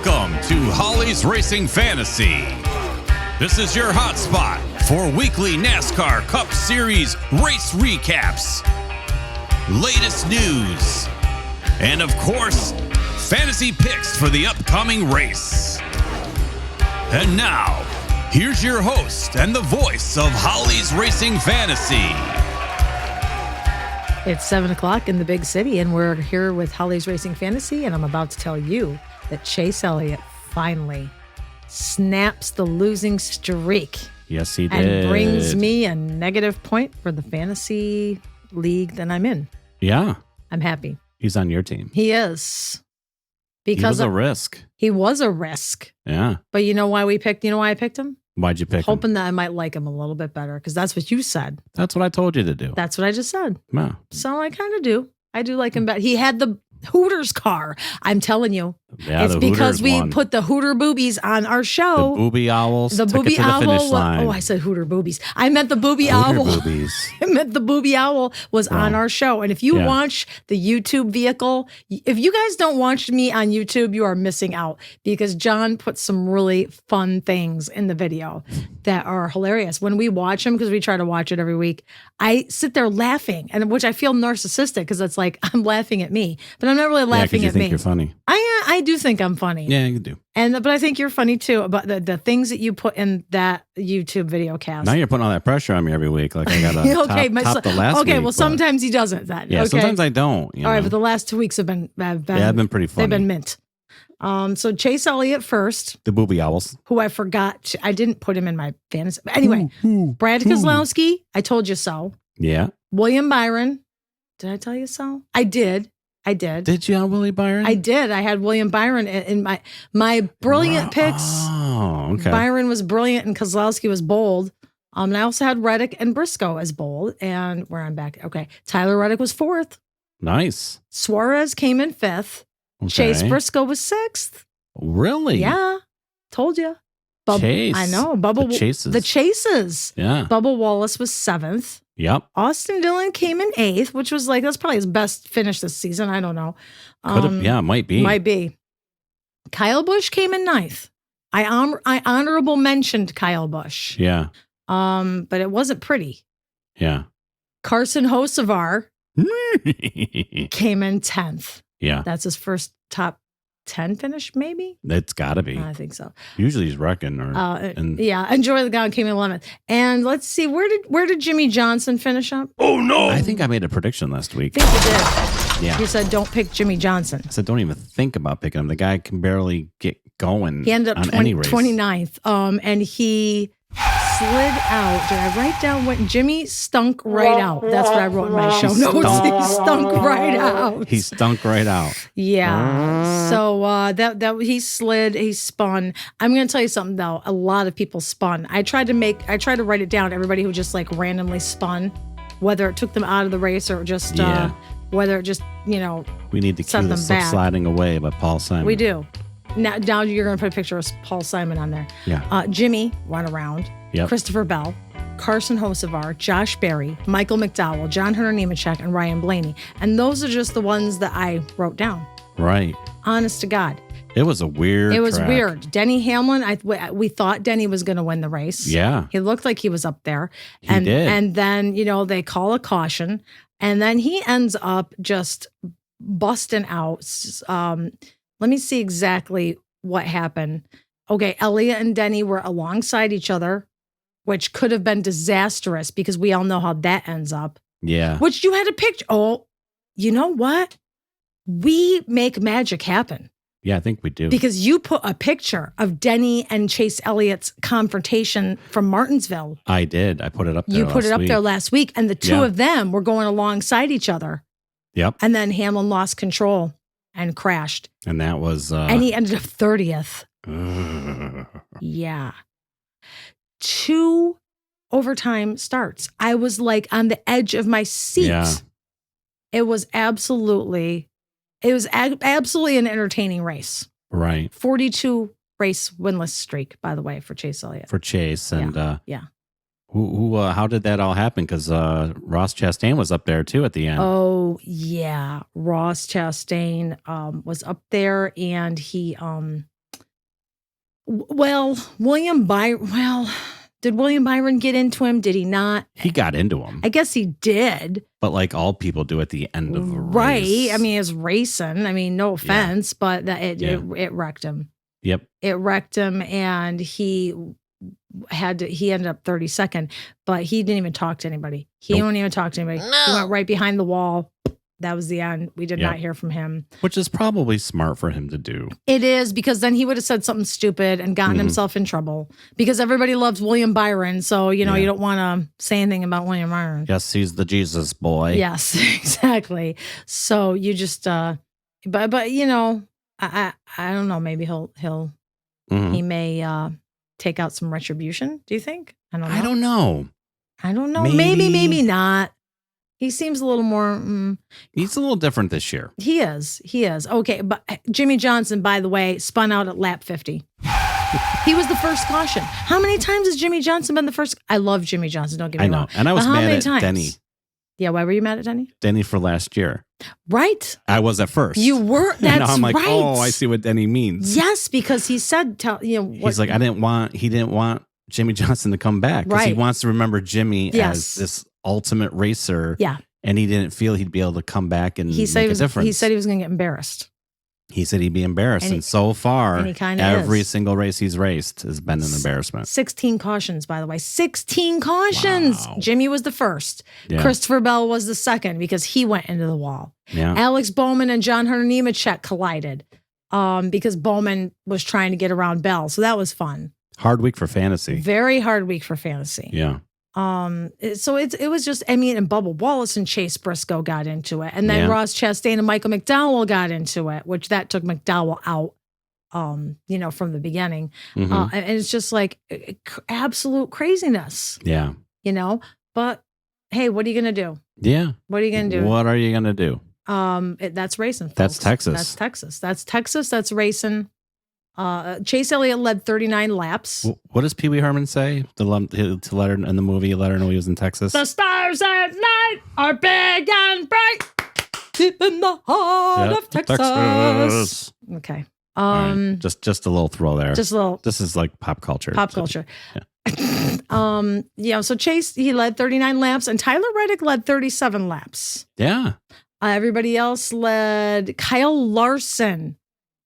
Welcome to Holly's Racing Fantasy. This is your hotspot for weekly NASCAR Cup Series race recaps, latest news, and of course, fantasy picks for the upcoming race. And now, here's your host and the voice of Holly's Racing Fantasy. It's 7 o'clock in the big city, and we're here with Holly's Racing Fantasy, and I'm about to tell you that Chase Elliott finally snaps the losing streak. Yes, he and did. brings me a negative point for the fantasy league that I'm in. Yeah. I'm happy. He's on your team. He is. Because he was a risk. He was a risk. Yeah. But you know why I picked him? Why'd you pick him? Hoping that I might like him a little bit better, because that's what you said. That's what I told you to do. That's what I just said. Yeah. So I kind of do. I do like him better. He had the Hooters car. I'm telling you. Yeah, it's because we put the Hooter boobies on our show. The booby owls. The booby owl. Finish line. Oh, I said Hooter boobies. I meant the booby owl. Boobies. I meant the booby owl was on our show. And if you watch the YouTube vehicle, if you guys don't watch me on YouTube, you are missing out, because John put some really fun things in the video that are hilarious. When we watch them, because we try to watch it every week, I sit there laughing, and which I feel narcissistic, because it's like I'm laughing at me, but I'm not really laughing at me. You're funny. I do think I'm funny. Yeah, you do. But I think you're funny too about the things that you put in that YouTube video cast. Now you're putting all that pressure on me every week. Like I got to top the last week. Okay, well, sometimes he doesn't then. Yeah, okay. Sometimes I don't. All right, but the last 2 weeks have been pretty funny. They've been mint. So Chase Elliott first. The booby owls. Who I forgot. I didn't put him in my fantasy. Anyway, Brad Keselowski, I told you so. Yeah. William Byron. Did I tell you so? I did. Did you on Willie Byron? I did. I had William Byron in my brilliant picks. Oh, okay. Byron was brilliant and Keselowski was bold. And I also had Reddick and Briscoe as bold. And where I'm back. Okay. Tyler Reddick was fourth. Nice. Suarez came in fifth. Okay. Chase Briscoe was sixth. Really? Yeah. Told you. Chase. I know. The Chases. Yeah. Bubba Wallace was seventh. Yep. Austin Dillon came in eighth, which was that's probably his best finish this season. I don't know. Might be. Might be. Kyle Busch came in ninth. I honorable mentioned Kyle Busch. Yeah. But it wasn't pretty. Yeah. Carson Hocevar came in 10th. Yeah. That's his first top 10 finish, maybe? It's got to be. I think so. Usually he's wrecking. Enjoy the Guy came in 11th. And let's see, where did Jimmy Johnson finish up? Oh, no. I think I made a prediction last week. I think you did. Yeah. You said don't pick Jimmy Johnson. I said don't even think about picking him. The guy can barely get going. He ended up 29th. And he slid out. Did I write down what Jimmy stunk right out? That's what I wrote in my show notes. He stunk right out. He stunk right out. Yeah. So that he slid, he spun. I'm going to tell you something though. A lot of people spun. I tried to write it down. Everybody who just like randomly spun, whether it took them out of the race or just whether it just we need to cue the Sliding Away by Paul Simon. We do. Now you're going to put a picture of Paul Simon on there. Yeah. Jimmy went around. Yep. Christopher Bell, Carson Hocevar, Josh Berry, Michael McDowell, John Hunter Nemechek, and Ryan Blaney. And those are just the ones that I wrote down. Right. Honest to God. It was a weird It was track. weird. Denny Hamlin, we thought Denny was going to win the race. Yeah. He looked like he was up there. He did. And then, they call a caution. And then he ends up just busting out. Let me see exactly what happened. Okay, Elliott and Denny were alongside each other, which could have been disastrous because we all know how that ends up. Yeah. Which you had a picture. Oh, you know what? We make magic happen. Yeah, I think we do. Because you put a picture of Denny and Chase Elliott's confrontation from Martinsville. I did. I put it up there You put it up there last week, and the two of them were going alongside each other. Yep. And then Hamlin lost control and crashed. And that was... and he ended up 30th. Yeah. 2 overtime starts. I was like on the edge of my seat. Yeah. It was absolutely an entertaining race. Right. 42 race winless streak, by the way, for Chase Elliott. For Chase. And yeah. How did that all happen? Because Ross Chastain was up there too at the end. Oh yeah, Ross Chastain was up there, and he Well, did William Byron get into him? Did he not? He got into him. I guess he did. But like all people do at the end of a race. Right. I mean, it's racing. I mean, no offense, but it wrecked him. Yep. It wrecked him, and he ended up 32nd, but he didn't even talk to anybody. He didn't even talk to anybody. No. He went right behind the wall. That was the end. We did not hear from him. Which is probably smart for him to do. It is, because then he would have said something stupid and gotten himself in trouble, because everybody loves William Byron. So, you don't want to say anything about William Byron. Yes, he's the Jesus boy. Yes, exactly. So you just, I don't know. Maybe he may take out some retribution. Do you think? I don't know. I don't know. Maybe not. He seems a little more. He's a little different this year. He is. Okay, but Jimmy Johnson, by the way, spun out at lap 50. He was the first caution. How many times has Jimmy Johnson been the first? I love Jimmy Johnson. Don't get me wrong. And I was mad at Denny. Yeah, why were you mad at Denny? Denny for last year. Right. I was at first. You were. That's and now I'm like, right. oh, I see what Denny means. Yes, because he said, he's like, he didn't want Jimmy Johnson to come back because he wants to remember Jimmy as this ultimate racer. Yeah. And he didn't feel he'd be able to come back and make a difference. He said he was going to get embarrassed. He said he'd be embarrassed. And so far, every single race he's raced has been an embarrassment. 16 cautions, by the way. 16 cautions. Wow. Jimmy was the first. Yeah. Christopher Bell was the second because he went into the wall. Yeah. Alex Bowman and John Hunter Nemechek collided because Bowman was trying to get around Bell. So that was fun. Hard week for fantasy. Very hard week for fantasy. Yeah. So it was just, and Bubba Wallace and Chase Briscoe got into it. And then Ross Chastain and Michael McDowell got into it, which that took McDowell out, from the beginning. And it's just like absolute craziness. Yeah. But hey, what are you going to do? Yeah. What are you going to do? What are you going to do? That's racing. Folks. That's Texas. That's Texas. That's racing. Chase Elliott led 39 laps. What does Pee Wee Herman say to let her in the movie? Let her know he was in Texas. The stars at night are big and bright, deep in the heart of Texas. Okay. Right. Just a little throw there. Just a little. This is like pop culture. Yeah. So Chase, he led 39 laps, and Tyler Reddick led 37 laps. Yeah. Everybody else led. Kyle Larson.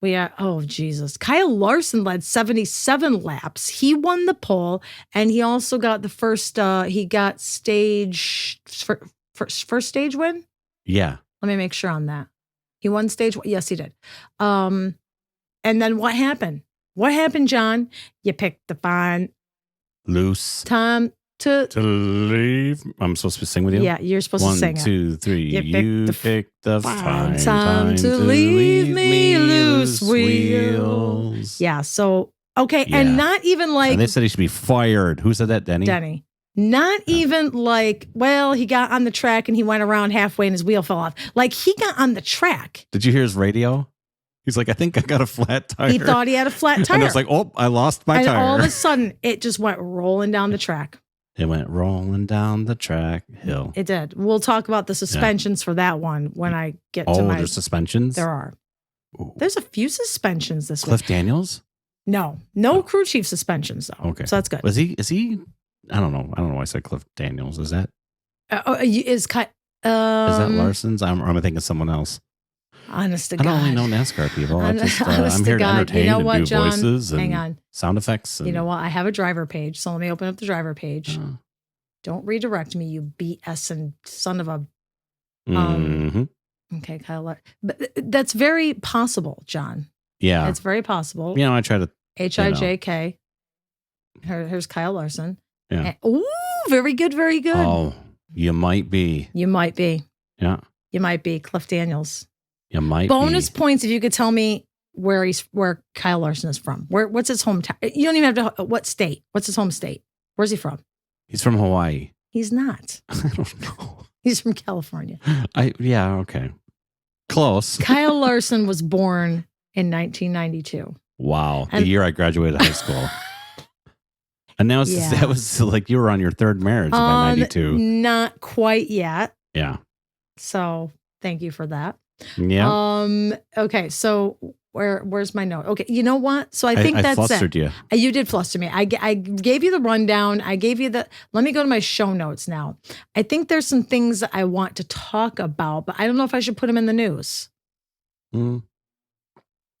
Kyle Larson led 77 laps. He won the pole, and he also got the first, first stage win? Yeah. Let me make sure on that. He won stage one. Yes, he did. And then what happened? What happened, John? You picked the fine loose time to leave. I'm supposed to sing with you? Yeah, you're supposed to sing 1, 2, 3. You picked the fine time to leave me loose wheels. Yeah, so, okay, and not even like... And they said he should be fired. Who said that, Denny? Denny. Not even like, well, he got on the track and he went around halfway and his wheel fell off. Like, he got on the track. Did you hear his radio? He's like, I think I got a flat tire. He thought he had a flat tire. And I was like, oh, I lost my tire. And all of a sudden, it just went rolling down the track. It went rolling down the track hill. It did. We'll talk about the suspensions for that one when I get to my... there's suspensions? There are. Ooh. There's a few suspensions this week. Cliff Daniels? No crew chief suspensions though. Okay. So that's good. Is he? I don't know why I said Cliff Daniels. Is that? Is that Larson's? Or am I thinking someone else? Honest to God. I don't really know NASCAR people. I'm here to entertain and do John, voices and hang on. Sound effects. And... You know what? I have a driver page, so let me open up the driver page. Don't redirect me, you BS and son of a... Okay, Kyle. But that's very possible, John. Yeah. It's very possible. I try to... HIJK. Here's Kyle Larson. Yeah. Ooh, very good, very good. Oh, you might be. You might be. Yeah. You might be. Cliff Daniels. You might Bonus be. points if you could tell me where Kyle Larson is from. What's his hometown? You don't even have to. What state? What's his home state? Where's he from? He's from Hawaii. He's not. I don't know. He's from California. Yeah, okay. Close. Kyle Larson was born in 1992. Wow. The year I graduated high school. And that was like you were on your third marriage by 92. Not quite yet. Yeah. So thank you for that. Yeah. Okay. So Where's my note? Okay, you know what? So I think that's flustered it. You did fluster me. I gave you the rundown. I gave you let me go to my show notes now. I think there's some things that I want to talk about, but I don't know if I should put them in the news.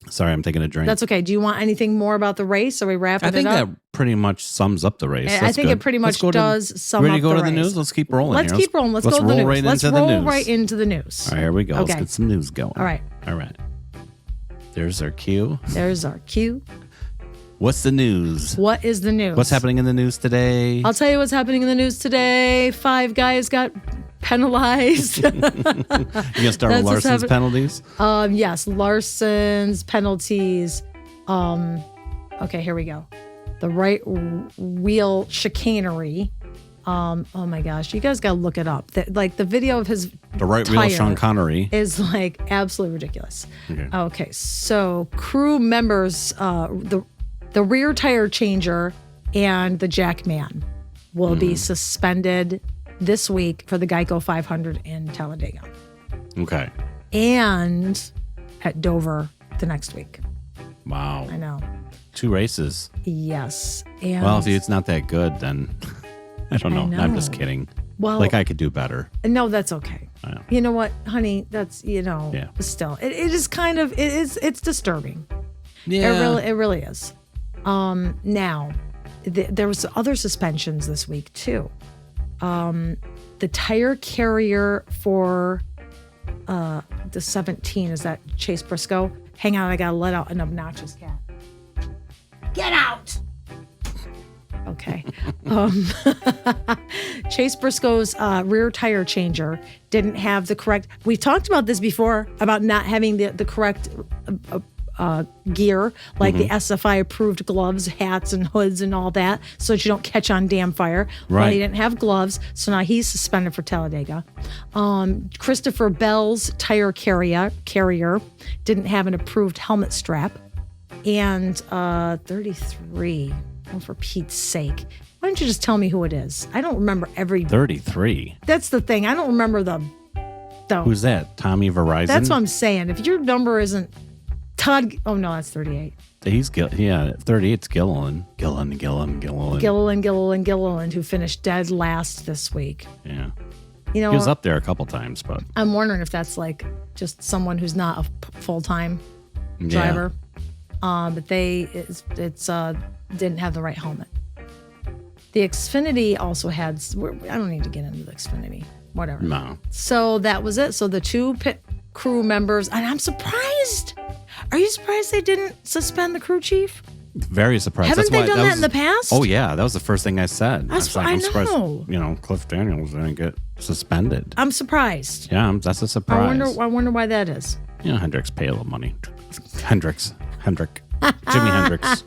Sorry, I'm taking a drink. That's okay. Do you want anything more about the race? Are we wrapping it up? I think that pretty much sums up the race. I think it pretty much does sum up the race. Ready to go to the news? Let's keep rolling. Let's keep rolling. Let's go to the news. Let's roll right into the news. All right, here we go. Okay. Let's get some news going. All right. There's our cue. What's the news? What is the news? What's happening in the news today? I'll tell you what's happening in the news today. 5 guys got penalized. You gonna start with Larson's penalties? Yes, Larson's penalties. Okay, here we go. The right wheel chicanery. Oh my gosh, you guys gotta look it up. The video of his right wheel Sean Connery is absolutely ridiculous. Okay, so crew members, the rear tire changer and the jack man will be suspended this week for the GEICO 500 in Talladega. Okay. And at Dover the next week. Wow. I know. 2 races. Yes. And well, if it's not that good, then I don't know. I'm just kidding. Well, I could do better. No, that's okay. You know what, honey? That's, still, it is kind of, it's disturbing. Yeah. It really is. Now, there was other suspensions this week too. The tire carrier for the 17, is that Chase Briscoe? Hang on, I gotta let out an obnoxious cat. Get out! Okay. Chase Briscoe's rear tire changer didn't have the correct. We talked about this before about not having the correct gear, like the SFI approved gloves, hats, and hoods, and all that, so that you don't catch on damn fire. Right. Well, he didn't have gloves, so now he's suspended for Talladega. Christopher Bell's tire carrier didn't have an approved helmet strap, and 33. Oh, for Pete's sake. Why don't you just tell me who it is? I don't remember every... 33? That's the thing. I don't remember the... Who's that? Tommy Verizon? That's what I'm saying. If your number isn't... Todd... Oh, no, that's 38. He's... Yeah, 38's Gilliland. Gilliland, who finished dead last this week. Yeah. He was up there a couple times, but... I'm wondering if that's just someone who's not a full-time driver. Yeah. But didn't have the right helmet. The Xfinity also had, I don't need to get into the Xfinity, whatever. No. So that was it. So the 2 pit crew members, and I'm surprised. Are you surprised they didn't suspend the crew chief? Very surprised. Haven't they done that in the past? Oh yeah, that was the first thing I said. I'm surprised, know. Cliff Daniels didn't get suspended. I'm surprised. Yeah, that's a surprise. I wonder why that is. Hendricks pay a little money. Hendrick. Jimi Hendrix.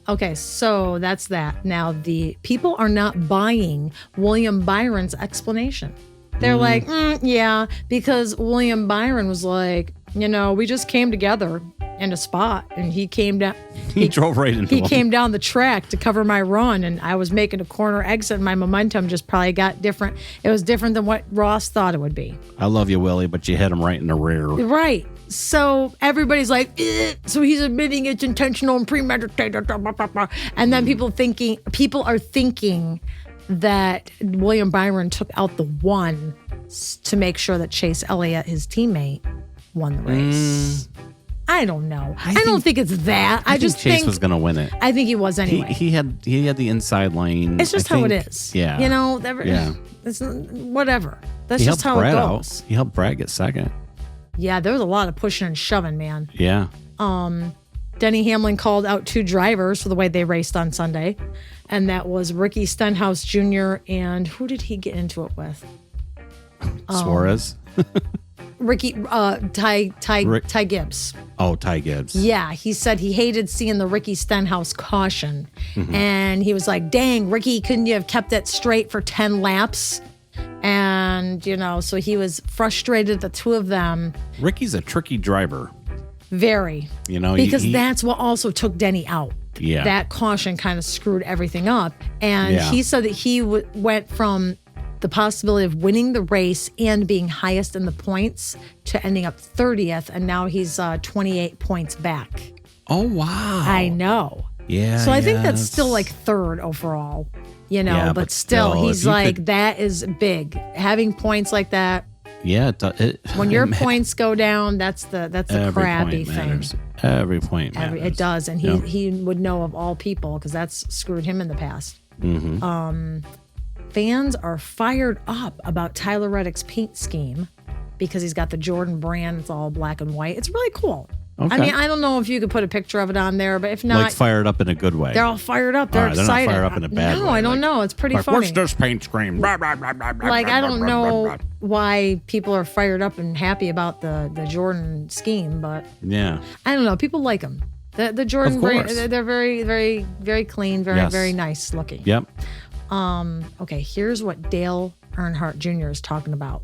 Okay, so that's that. Now, the people are not buying William Byron's explanation. They're like, yeah, because William Byron was like, we just came together in a spot, and he came down. He drove right into him. He came down the track to cover my run, and I was making a corner exit, and my momentum just probably got different. It was different than what Ross thought it would be. I love you, Willie, but you hit him right in the rear. Right. So everybody's like, so he's admitting it's intentional and premeditated. And then people are thinking that William Byron took out the one to make sure that Chase Elliott, his teammate, won the race. I don't know. I don't think it's that. I just think Chase was going to win it. I think he was anyway. He had the inside lane. It's just how it is. Yeah. It's whatever. That's just how it goes. He helped Brad get second. Yeah, there was a lot of pushing and shoving, man. Yeah. Denny Hamlin called out 2 drivers for the way they raced on Sunday, and that was Ricky Stenhouse Jr. and who did he get into it with? Suarez. Ricky Ty Gibbs. Oh, Ty Gibbs. Yeah, he said he hated seeing the Ricky Stenhouse caution, and he was like, "Dang, Ricky, couldn't you have kept it straight for 10 laps?" And, so he was frustrated, the 2 of them. Ricky's a tricky driver. Very. Because that's what also took Denny out. Yeah. That caution kind of screwed everything up. And he said that he went from the possibility of winning the race and being highest in the points to ending up 30th. And now he's 28 points back. Oh, wow. I know. Yeah. So I think that's still like third overall, but still he's like, that is big. Having points like that. Yeah. When your points go down, that's a crabby thing. Every point matters. It does. And he would know of all people because that's screwed him in the past. Mm-hmm. Fans are fired up about Tyler Reddick's paint scheme because he's got the Jordan brand. It's all black and white. It's really cool. Okay. I mean, I don't know if you could put a picture of it on there, but if not, like fired up in a good way. They're all fired up. They're excited. They're not fired up in a bad way. No, I don't know. It's pretty funny. What's this paint scheme? Like, I don't know why people are fired up and happy about the Jordan scheme, but yeah, I don't know. People like them. The Jordan brand, they're very, very, very clean, very, very nice looking. Yep. Okay, here's what Dale Earnhardt Jr. is talking about,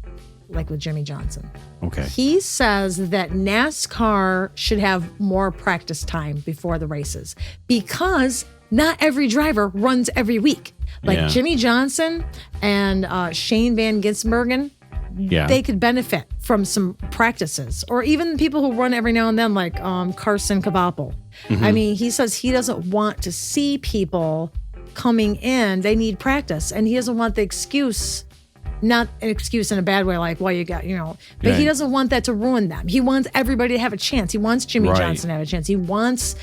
like with Jimmy Johnson. Okay. He says that NASCAR should have more practice time before the races because not every driver runs every week. Like Jimmy Johnson and Shane Van Gisbergen, they could benefit from some practices, or even people who run every now and then, like Carson Kabapel. Mm-hmm. I mean, he says he doesn't want to see people coming in. They need practice, and he doesn't want the excuse. Not an excuse in a bad way, like, well, you got, but he doesn't want that to ruin them. He wants everybody to have a chance. He wants Jimmy Johnson to have a chance. He wants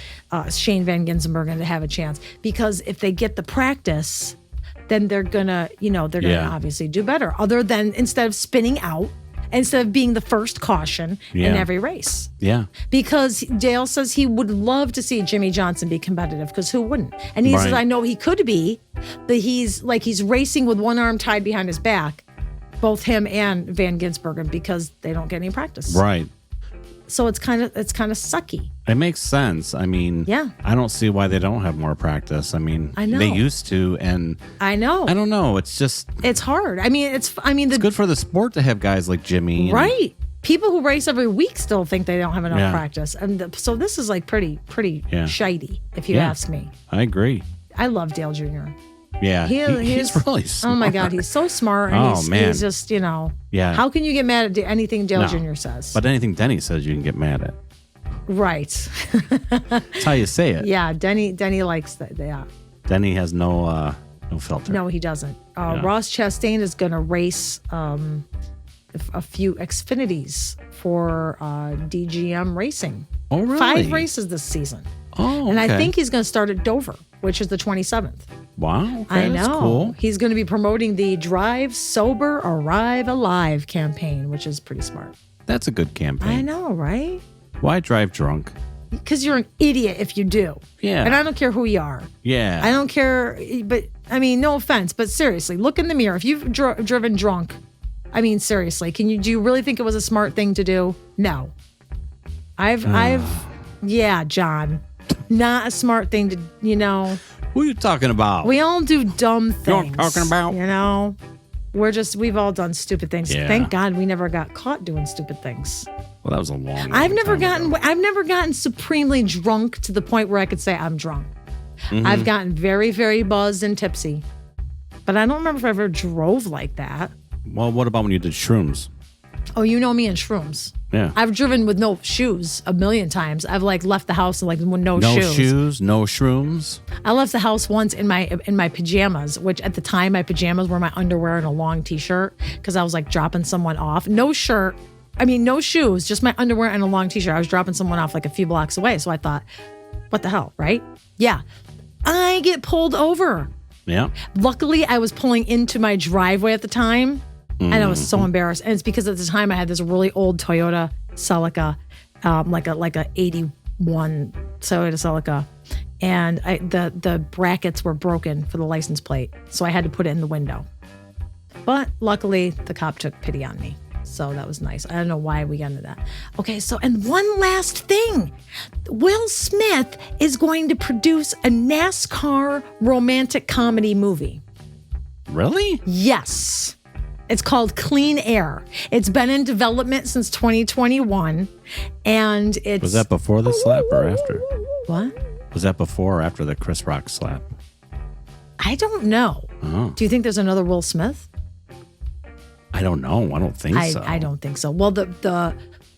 Shane Van Gisbergen to have a chance, because if they get the practice, then they're gonna, obviously do better. Other than instead of spinning out, instead of being the first caution in every race. Yeah. Because Dale says he would love to see Jimmy Johnson be competitive, because who wouldn't? And he says, I know he could be, but he's racing with one arm tied behind his back, both him and Van Gisbergen, because they don't get any practice. Right. So it's kind of sucky. It makes sense. I mean, I don't see why they don't have more practice. I mean, I know. They used to, and I know. I don't know. It's just, it's hard. I mean, it's good for the sport to have guys like Jimmy. Right. People who race every week still think they don't have enough practice. And so this is like pretty shitey, if you ask me. I agree. I love Dale Jr. Yeah, he's really smart. Oh my God, he's so smart. And he's just, how can you get mad at anything Dale Jr. says? But anything Denny says, you can get mad at. Right. That's how you say it. Yeah, Denny likes that. Yeah. Denny has no filter. No, he doesn't. Ross Chastain is going to race a few Xfinities for DGM Racing. Oh, really? 5 races this season. Oh, okay. And I think he's going to start at Dover, which is the 27th. Wow. Okay, I know. That's cool. He's going to be promoting the Drive Sober, Arrive Alive campaign, which is pretty smart. That's a good campaign. I know, right? Why drive drunk? Because you're an idiot if you do. Yeah. And I don't care who you are. Yeah. I don't care. But, I mean, no offense, but seriously, look in the mirror. If you've driven drunk, I mean, seriously, do you really think it was a smart thing to do? No. Yeah, John. Not a smart thing to, Who are you talking about? We all do dumb things. You know what I'm talking about? We've all done stupid things. Yeah. Thank God we never got caught doing stupid things. Well, that was a long I've never gotten supremely drunk to the point where I could say I'm drunk. Mm-hmm. I've gotten very, very buzzed and tipsy. But I don't remember if I ever drove like that. Well, what about when you did shrooms? Oh, you know me and shrooms. Yeah. I've driven with no shoes a million times. I've left the house with no shoes. No shoes, no shrooms. I left the house once in my pajamas, which at the time my pajamas were my underwear and a long t-shirt, because I was dropping someone off. No shirt. I mean, no shoes, just my underwear and a long t-shirt. I was dropping someone off a few blocks away. So I thought, what the hell, right? Yeah. I get pulled over. Yeah. Luckily, I was pulling into my driveway at the time. And I was so embarrassed. And it's because at the time I had this really old Toyota Celica, like a 81 Toyota Celica. And the brackets were broken for the license plate. So I had to put it in the window. But luckily, the cop took pity on me. So that was nice. I don't know why we got into that. Okay, and one last thing. Will Smith is going to produce a NASCAR romantic comedy movie. Really? Yes. It's called Clean Air. It's been in development since 2021. And it's... Was that before the slap or after? What? Was that before or after the Chris Rock slap? I don't know. Oh. Do you think there's another Will Smith? don't know. I don't think so. I don't think so. Well,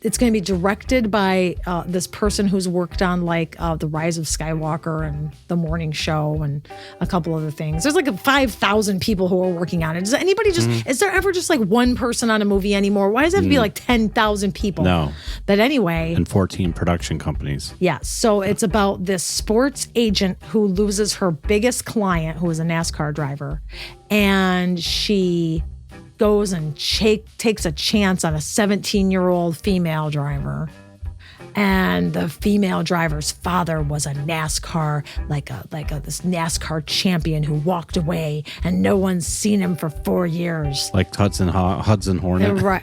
it's going to be directed by this person who's worked on like The Rise of Skywalker and The Morning Show and a couple other things. There's like 5,000 people who are working on it. Does anybody is there ever just like one person on a movie anymore? Why does it have to be like 10,000 people? No. But anyway. And 14 production companies. Yeah. So it's about this sports agent who loses her biggest client, who is a NASCAR driver. And she goes and takes a chance on a 17-year-old female driver. And the female driver's father was a NASCAR, this NASCAR champion who walked away, and no one's seen him for 4 years. Like Hudson Hornet. Right.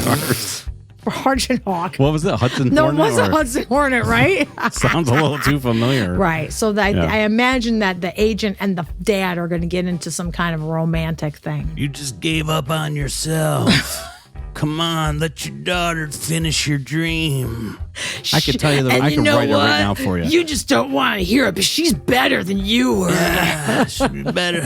Cars. Hudson Hawk. What was it? Hudson Hornet? No, it was a Hudson Hornet, right? Sounds a little too familiar. Right. So I imagine that the agent and the dad are going to get into some kind of romantic thing. You just gave up on yourself. Come on, let your daughter finish your dream. I could tell you that I could write it right now for you. You just don't want to hear it, but she's better than you were. Yeah, she'd be better.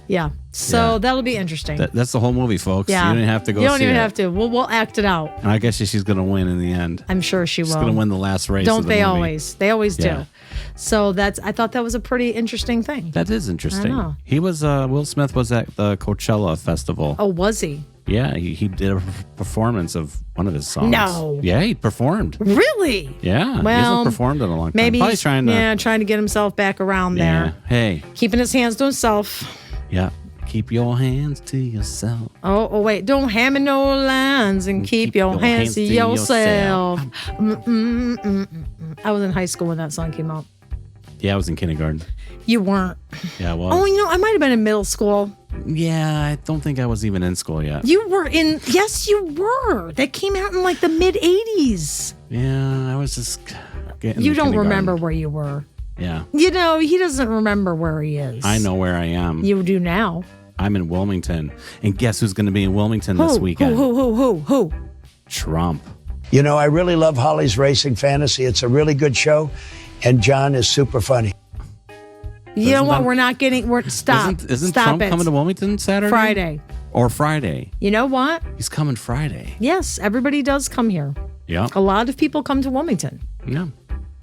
Yeah. So that'll be interesting. That's the whole movie, folks. Yeah. You don't have to go see it. You don't even have to. We'll act it out. And I guess she's going to win in the end. I'm sure she will. She's going to win the last race. Don't of the they movie. always? They always do. So I thought that was a pretty interesting thing. That is interesting. I know. He was, Will Smith was at the Coachella Festival. Oh, was he? Yeah, he did a performance of one of his songs. No. Yeah, he performed. Really? Yeah. Well, he hasn't performed in a long time. Maybe Probably he's trying to get himself back around there. Hey. Keeping his hands to himself. Yeah. Keep your hands to yourself. Oh, wait. Don't hammer no lines and keep your hands to yourself. I was in high school when that song came out. Yeah, I was in kindergarten. You weren't. Yeah, I was. Oh, I might have been in middle school. Yeah, I don't think I was even in school yet. You were in. Yes, you were. That came out in like the mid 80s. Yeah, I was just getting. You don't remember where you were. Yeah. He doesn't remember where he is. I know where I am. You do now. I'm in Wilmington. And guess who's going to be in Wilmington this weekend? Who? Trump. You know, I really love Holly's Racing Fantasy. It's a really good show. And John is super funny. You know what? We're not getting. Stop. Isn't Stop Trump it. coming to Wilmington Saturday? Friday. Or Friday. You know what? He's coming Friday. Yes, everybody does come here. Yeah. A lot of people come to Wilmington. Yeah.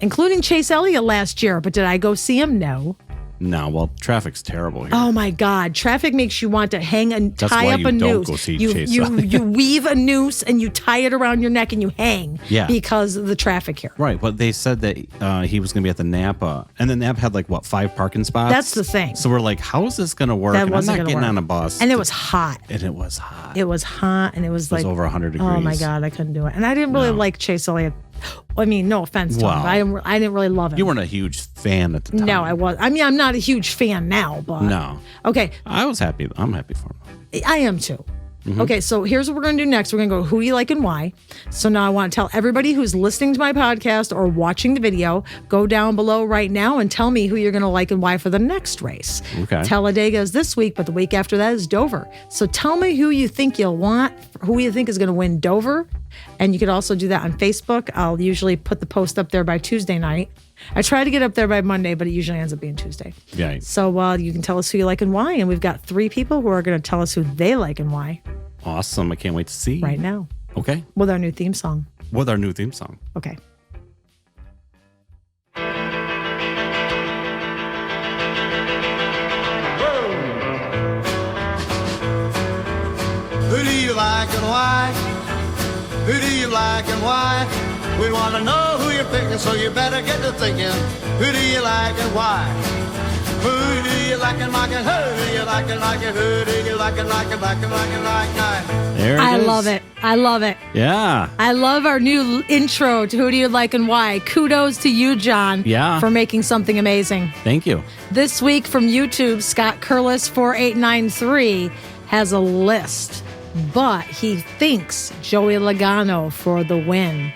Including Chase Elliott last year. But did I go see him? No. No, well, traffic's terrible here. Oh my God! Traffic makes you want to tie up a noose. You weave a noose and you tie it around your neck and you hang. Yeah. Because of the traffic here. Right, but they said that he was going to be at the Napa, and the Napa had 5 parking spots. That's the thing. So we're like, how is this going to work? That and wasn't I'm not gonna getting work. on a bus. And it was hot. And it was hot. It was hot, and it was over 100 degrees. Oh my God, I couldn't do it. And I didn't really like Chase Elliott. I mean, no offense to him, but I didn't really love him. You weren't a huge fan at the time. No, I was. I mean, I'm not a huge fan now, but no. Okay, I was happy. I'm happy for him. I am too. Okay, so here's what we're going to do next. We're going to go who you like and why. So now I want to tell everybody who's listening to my podcast or watching the video, go down below right now and tell me who you're going to like and why for the next race. Okay. Talladega is this week, but the week after that is Dover. So tell me who you think you'll want, who you think is going to win Dover. And you could also do that on Facebook. I'll usually put the post up there by Tuesday night. I try to get up there by Monday, but it usually ends up being Tuesday. Yeah. So you can tell us who you like and why. And we've got 3 people who are going to tell us who they like and why. Awesome. I can't wait to see. Right now. Okay. With our new theme song. With our new theme song. Okay. Who do you like and why? Who do you like and why? We want to know who you're picking, so you better get to thinking. Who do you like and why? Who do you like and like and who do you like and like and who do you like and like and like and like and like? There it I is. love it. I love it. Yeah. I love our new intro to Who Do You Like and Why. Kudos to you, John. Yeah. For making something amazing. Thank you. This week from YouTube, Scott Curlis 4893 has a list, but he thinks Joey Logano for the win.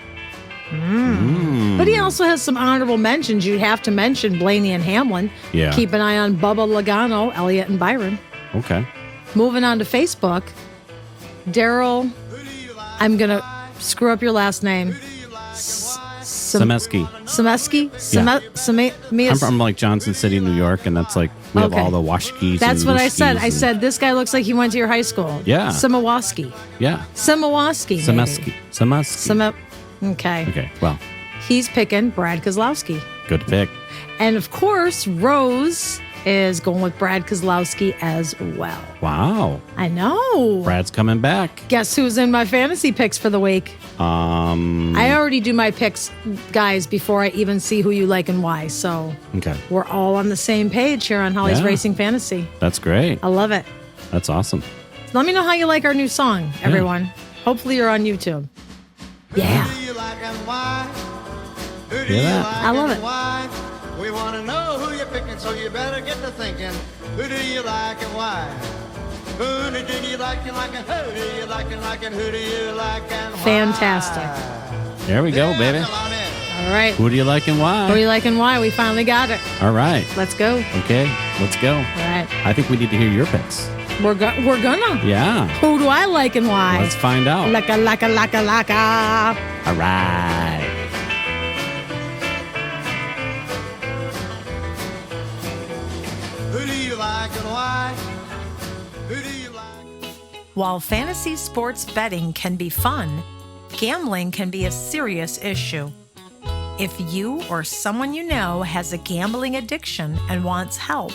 But he also has some honorable mentions. You'd have to mention Blaney and Hamlin. Yeah. Keep an eye on Bubba Logano, Elliott and Byron. Okay. Moving on to Facebook, Daryl, I'm going to screw up your last name. Semeski. I'm from like Johnson City, New York, and that's like we have all the Washkis. That's what I said. I said this guy looks like he went to your high school. Yeah. Simowaski. Yeah. Simowaski. Semeski. Okay. Okay. Well, he's picking Brad Keselowski. Good pick. And of course, Rose is going with Brad Keselowski as well. Wow. I know. Brad's coming back. Guess who's in my fantasy picks for the week? I already do my picks, guys, before I even see who you like and why. So we're all on the same page here on Holly's Racing Fantasy. That's great. I love it. That's awesome. Let me know how you like our new song, everyone. Hopefully you're on YouTube. Yeah. Who do you like and why? Who do Hear you that? like I love and it. why? We want to know who you're picking, so you better get to thinking. Who do you like and why? Who do you like and like and who do you like and like and who do you like and why? Fantastic. There we go, baby. Come on in. All right. Who do you like and why? Who do you like and why? We finally got it. All right. Let's go. Okay, let's go. All right. I think we need to hear your picks. We're gonna. Yeah. Who do I like and why? Let's find out. Laka. All right. Who do you like and why? Who do you like? While fantasy sports betting can be fun, gambling can be a serious issue. If you or someone you know has a gambling addiction and wants help,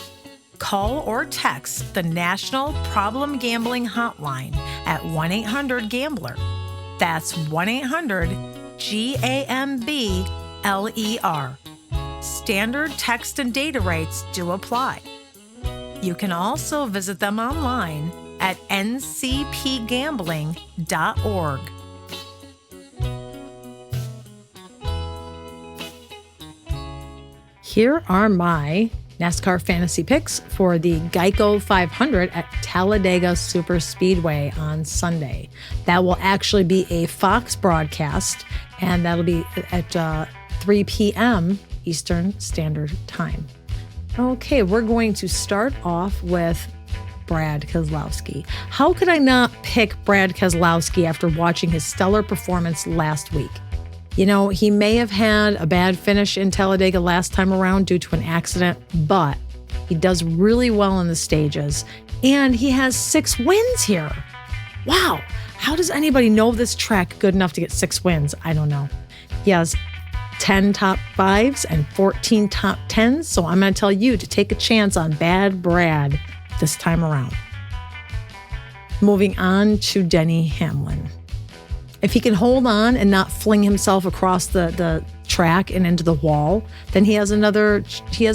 call or text the National Problem Gambling Hotline at 1-800-GAMBLER. That's 1-800-GAMBLER. Standard text and data rates do apply. You can also visit them online at ncpgambling.org. Here are my NASCAR fantasy picks for the GEICO 500 at Talladega Superspeedway on Sunday. That will actually be a Fox broadcast, and that'll be at 3 p.m. Eastern Standard Time. Okay, we're going to start off with Brad Keselowski. How could I not pick Brad Keselowski after watching his stellar performance last week? You know, he may have had a bad finish in Talladega last time around due to an accident, but he does really well in the stages, and he has 6 wins here. Wow, how does anybody know this track good enough to get 6 wins? I don't know. He has 10 top 5s and 14 top 10s, so I'm going to tell you to take a chance on Bad Brad this time around. Moving on to Denny Hamlin. If he can hold on and not fling himself across the track and into the wall, then he has a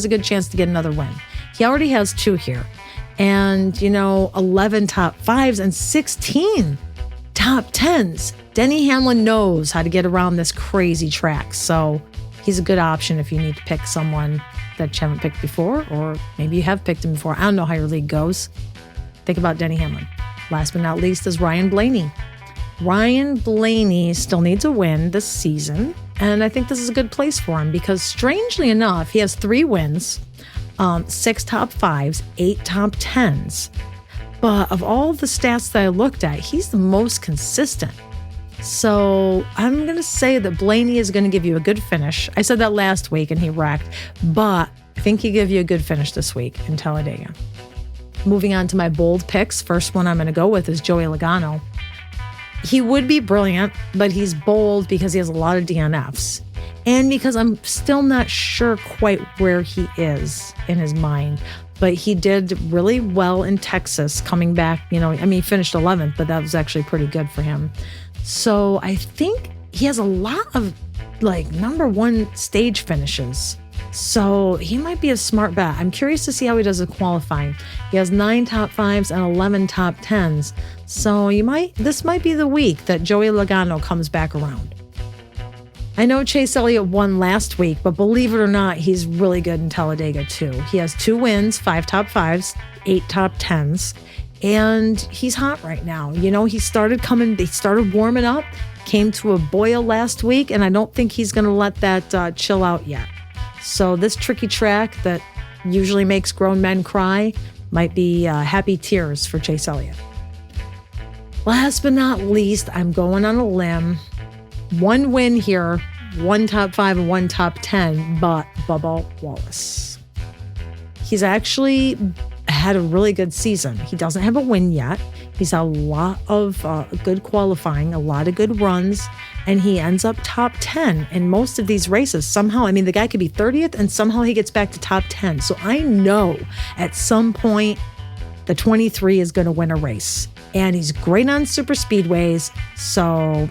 good chance to get another win. He already has 2 here. And, 11 top 5s and 16 top 10s. Denny Hamlin knows how to get around this crazy track. So he's a good option if you need to pick someone that you haven't picked before, or maybe you have picked him before. I don't know how your league goes. Think about Denny Hamlin. Last but not least is Ryan Blaney. Ryan Blaney still needs a win this season, and I think this is a good place for him because, strangely enough, he has 3 wins, 6 top 5s, 8 top 10s. But of all the stats that I looked at, he's the most consistent. So I'm going to say that Blaney is going to give you a good finish. I said that last week and he wrecked, but I think he'll give you a good finish this week in Talladega. Moving on to my bold picks. First one I'm going to go with is Joey Logano. He would be brilliant, but he's bold because he has a lot of DNFs. And because I'm still not sure quite where he is in his mind. But he did really well in Texas coming back. He finished 11th, but that was actually pretty good for him. So I think he has a lot of number 1 stage finishes. So he might be a smart bet. I'm curious to see how he does with qualifying. He has 9 top 5s and 11 top 10s. So this might be the week that Joey Logano comes back around. I know Chase Elliott won last week, but believe it or not, he's really good in Talladega too. He has 2 wins, 5 top 5s, 8 top 10s, and he's hot right now. He started warming up, came to a boil last week, and I don't think he's going to let that chill out yet. So this tricky track that usually makes grown men cry might be happy tears for Chase Elliott. Last but not least, I'm going on a limb. 1 win here, one top 5 and one top 10, but Bubba Wallace. He's actually had a really good season. He doesn't have a win yet. He's had a lot of good qualifying, a lot of good runs, and he ends up top 10 in most of these races. Somehow, I mean, the guy could be 30th, and somehow he gets back to top 10. So I know at some point the 23 is going to win a race. And he's great on super speedways. So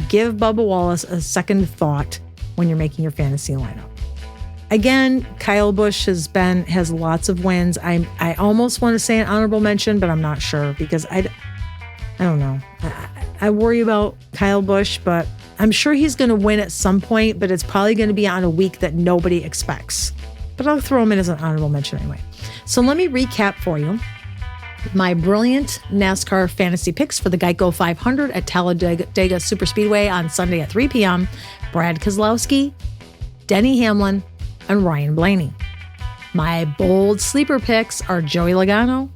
give Bubba Wallace a second thought when you're making your fantasy lineup. Again, Kyle Busch has lots of wins. I almost want to say an honorable mention, but I'm not sure because I don't know. I worry about Kyle Busch, but I'm sure he's going to win at some point, but it's probably going to be on a week that nobody expects. But I'll throw him in as an honorable mention anyway. So let me recap for you my brilliant NASCAR fantasy picks for the GEICO 500 at Talladega Superspeedway on Sunday at 3 p.m. Brad Keselowski, Denny Hamlin, and Ryan Blaney. My bold sleeper picks are Joey Logano,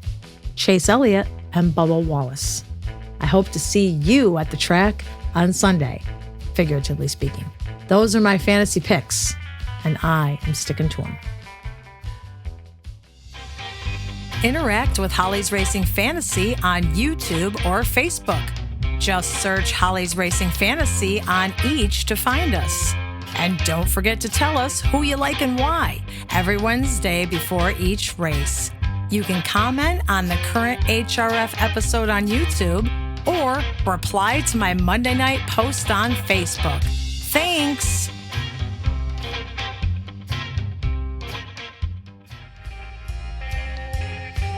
Chase Elliott, and Bubba Wallace. I hope to see you at the track on Sunday, figuratively speaking. Those are my fantasy picks, and I am sticking to them. Interact with Holly's Racing Fantasy on YouTube or Facebook. Just search Holly's Racing Fantasy on each to find us. And don't forget to tell us who you like and why every Wednesday before each race. You can comment on the current HRF episode on YouTube or reply to my Monday night post on Facebook. Thanks!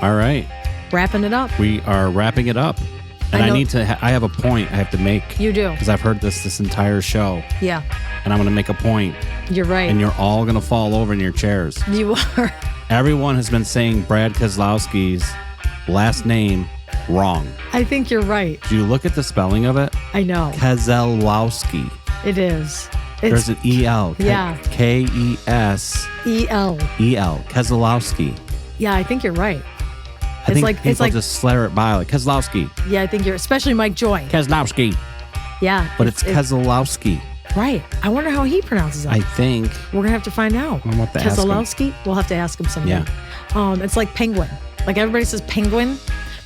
All right. Wrapping it up. We are wrapping it up. And I have a point I have to make. You do. Because I've heard this entire show. Yeah. And I'm going to make a point. You're right. And you're all going to fall over in your chairs. You are. Everyone has been saying Brad Keselowski's last name wrong. I think you're right. Do you look at the spelling of it? I know. Keselowski. It is. There's an E-L. Yeah. K-E-S-E-L. E-L. Keselowski. Yeah, I think you're right. I think people just slur it by like Keselowski. Yeah, I think you're, especially Mike Joy. Keselowski. Yeah. But it's Keselowski. Right. I wonder how he pronounces it. I think. We're going to have to find out. We'll have to ask him. Keselowski? We'll have to ask him someday. Yeah. It's like penguin. Like everybody says penguin,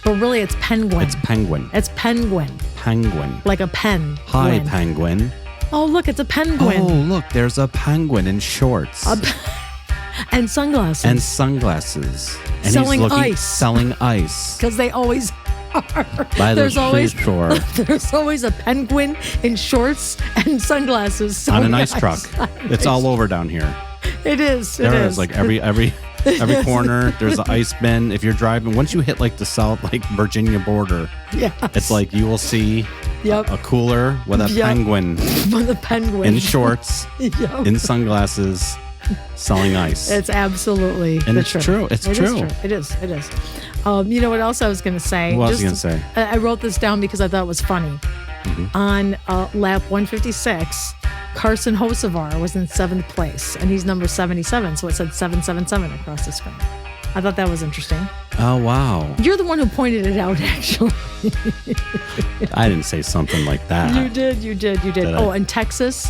but really it's penguin. It's penguin. It's penguin. Penguin. Like a pen. Hi, penguin. Oh, look, it's a penguin. Oh, look, there's a penguin in shorts. And sunglasses. And sunglasses. And selling he's ice. Selling ice. Because they always are. By the seashore. There's always a penguin in shorts and sunglasses. On an ice truck. It's all over down here. It is. There is. Like every corner, there's an ice bin. If you're driving, once you hit like the South, like Virginia border, it's like you will see a cooler with a penguin. With a penguin. In shorts, in sunglasses, selling ice. It's absolutely and it's true. It's true. It is. You know what else I was going to say? What was I going to say? I wrote this down because I thought it was funny. Mm-hmm. On lap 156, Carson Hocevar was in 7th place, and he's number 77, so it said 777 across the screen. I thought that was interesting. Oh, wow. You're the one who pointed it out, actually. I didn't say something like that. You did. Oh, in Texas,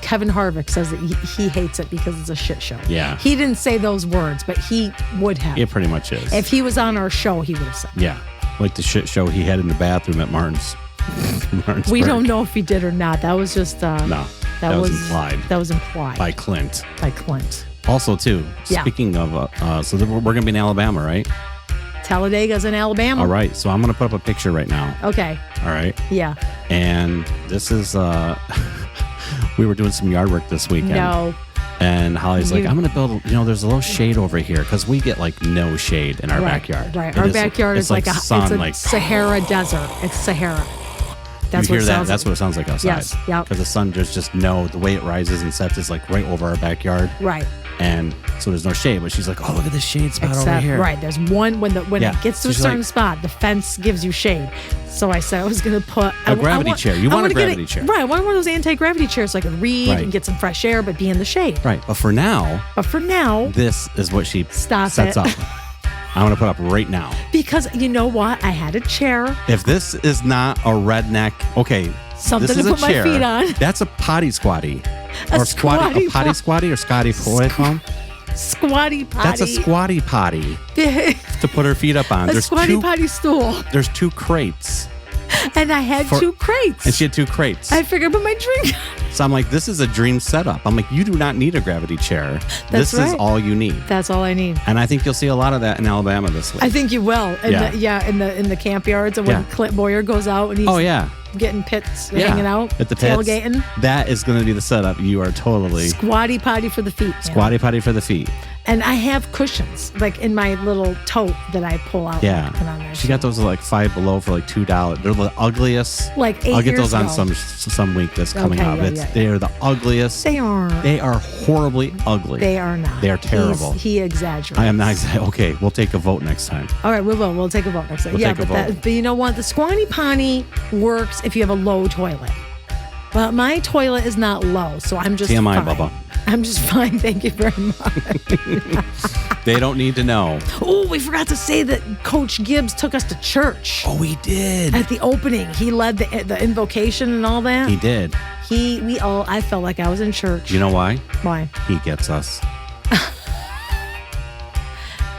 Kevin Harvick says that he hates it because it's a shit show. Yeah. He didn't say those words, but he would have. It pretty much is. If he was on our show, he would have said. Yeah. Like the shit show he had in the bathroom at Martin's. We don't know if he did or not. That was just no. That was implied. That was implied by Clint. Also, too. Speaking of, so we're gonna be in Alabama, right? Talladega's in Alabama. All right. So I'm gonna put up a picture right now. Okay. All right. Yeah. And this is we were doing some yard work this weekend. No. And Holly's like, I'm going to build, there's a little shade over here because we get like no shade in our backyard. Right. Our backyard is like sun, it's a Sahara desert. It's Sahara. That's what it sounds like. That's what it sounds like outside. Yes. Yeah. Because the sun, there's just the way it rises and sets is like right over our backyard. Right. And so there's no shade, but she's like, oh, look at this shade spot over here. Right. There's one when it gets to a certain spot, the fence gives you shade. So I said I was going to put a gravity chair. You want a gravity chair. Right. I want one of those anti-gravity chairs so I can read and get some fresh air, but be in the shade. Right. But for now, this is what she sets up. I'm going to put up right now. Because you know what? I had a chair. If this is not a redneck, okay, Something This to is a put my chair. feet on. That's a potty squatty. A squatty a potty squatty or Scotty Poycom. Squatty potty. That's a squatty potty to put her feet up on. A squatty potty stool. There's 2 crates. And I had 2 crates. And she had 2 crates. I figured put my drink. So I'm like, this is a dream setup. I'm like, you do not need a gravity chair. This is right. all you need. That's all I need. And I think you'll see a lot of that in Alabama this week. I think you will. In the camp yards, and when Clint Boyer goes out and he's getting pits, hanging out, at the pits, tailgating. That is going to be the setup. You are totally squatty potty for the feet. Squatty potty for the feet. And I have cushions like in my little tote that I pull out. Yeah, and put on there. she got those like $5 Below for like $2. They're the ugliest. Like 8 I'll get years those on ago. some week that's coming up. Yeah. They are the ugliest. They are. They are horribly ugly. They are not. They are terrible. He exaggerates. I am not exaggerating. Okay, we'll take a vote next time. All right, we will. We'll take a vote next time. We'll take a vote. But you know what? The squatty potty works if you have a low toilet. But my toilet is not low, so I'm just TMI, fine. Bubba. I'm just fine. Thank you very much. They don't need to know. Oh, we forgot to say that Coach Gibbs took us to church. Oh, he did. At the opening, he led the invocation and all that. He did. I felt like I was in church. You know why? Why? He gets us.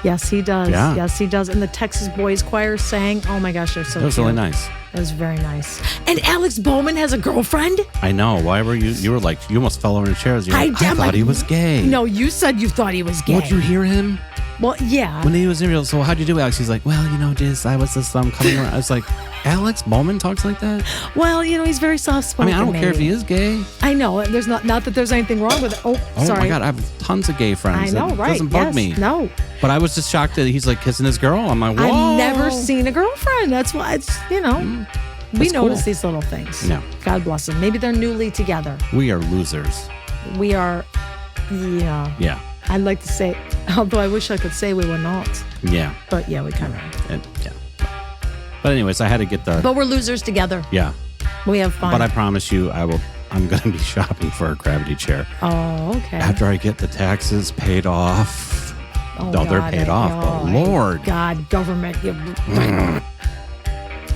Yes, he does. Yeah. Yes, he does. And the Texas Boys Choir sang. Oh my gosh, they're so cute. That was really nice. It was very nice. And Alex Bowman has a girlfriend? I know. Why were you? You were like, you almost fell over the chairs. I thought he was gay. No, you said you thought he was gay. Would you hear him? Well, yeah. When he was in real, so how'd you do, Alex? He's like, well, I was just coming around. I was like, Alex Bowman talks like that? Well, he's very soft-spoken. I mean, I don't care if he is gay. I know. There's not that there's anything wrong with it. Oh, sorry. Oh my God, I have tons of gay friends. I know, It right? doesn't bug me. No. But I was just shocked that he's like kissing his girl. I'm like, whoa. I've never seen a girlfriend. That's why it's, we That's notice cool. these little things. Yeah. God bless them. Maybe they're newly together. We are losers. We are, yeah. Yeah. I'd like to say, although I wish I could say we were not. Yeah. But yeah, we kind of. Yeah. But anyways, I had to get the. But we're losers together. Yeah. We have fun. But I promise you, I'm going to be shopping for a gravity chair. Oh, okay. After I get the taxes paid off. Oh, No, they're God, paid off, but Lord. God, government.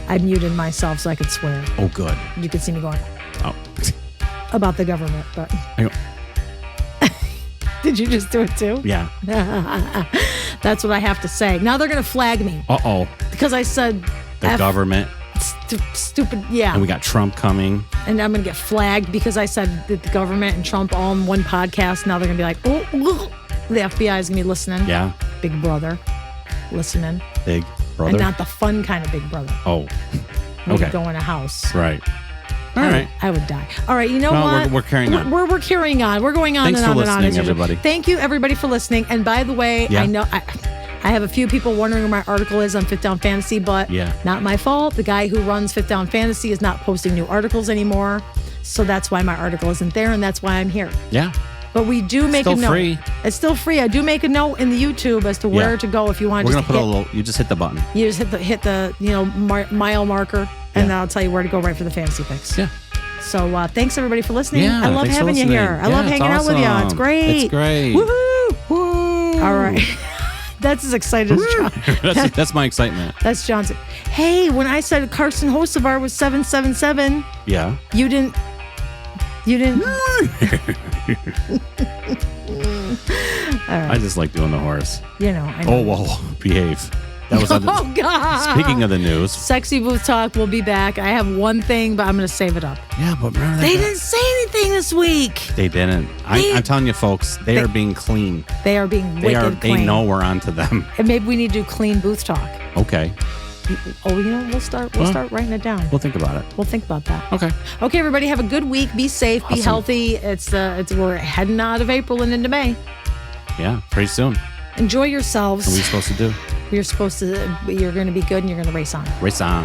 I muted myself so I could swear. Oh, good. You could see me going Oh. about the government, but I go, did you just do it too? yeah. That's what I have to say. Now they're going to flag me Uh-oh. because I said The government. stupid. Yeah. And we got Trump coming. And I'm going to get flagged because I said that the government and Trump all in one podcast. Now they're going to be like, oh, the FBI is going to be listening. Yeah. Big brother listening. Big brother. And not the fun kind of big brother. Oh. When Okay. you go in a house. Right. All right. I would die. All right, you know Well, what? we're carrying on. We're carrying on. We're going on Thanks and for on and on. listening, as usual. everybody. Thank you, everybody, for listening. And by the way, Yeah. I know I have a few people wondering where my article is on Fit Down Fantasy, but not my fault. The guy who runs Fit Down Fantasy is not posting new articles anymore. So that's why my article isn't there, and that's why I'm here. Yeah. But we do make a Still note. free. It's still free. I do make a note in the YouTube as to where to go if you want to. We're going to put a little, you just hit the button. You just hit the mile marker, and then I'll tell you where to go right for the fantasy picks. Yeah. So thanks everybody for listening. Yeah, I love thanks for having you listening. here. I love Yeah, hanging it's out with you. It's awesome. great. It's great. Woohoo! Woo! All right. That's as excited as John. That's my excitement. That's John's. Hey, when I said Carson Hocevar was 777, Yeah. you didn't. I just like doing the horse. I know. Oh, whoa. Behave. That was on the, Oh God! Speaking of the news. Sexy Booth Talk will be back. I have one thing, but I'm going to save it up. Yeah, but remember that They guy? didn't say anything this week. They didn't. I'm telling you, folks, they are being clean. They are being wicked clean. They know we're onto them. And maybe we need to do clean booth talk. Okay. Oh, we'll start writing it down. We'll think about it. We'll think about that. Okay. Okay, everybody, have a good week. Be safe. Be Awesome. healthy. It's we're heading out of April and into May. Yeah, pretty soon. Enjoy yourselves. What are we supposed to do? You're going to be good and you're going to race on. Race on.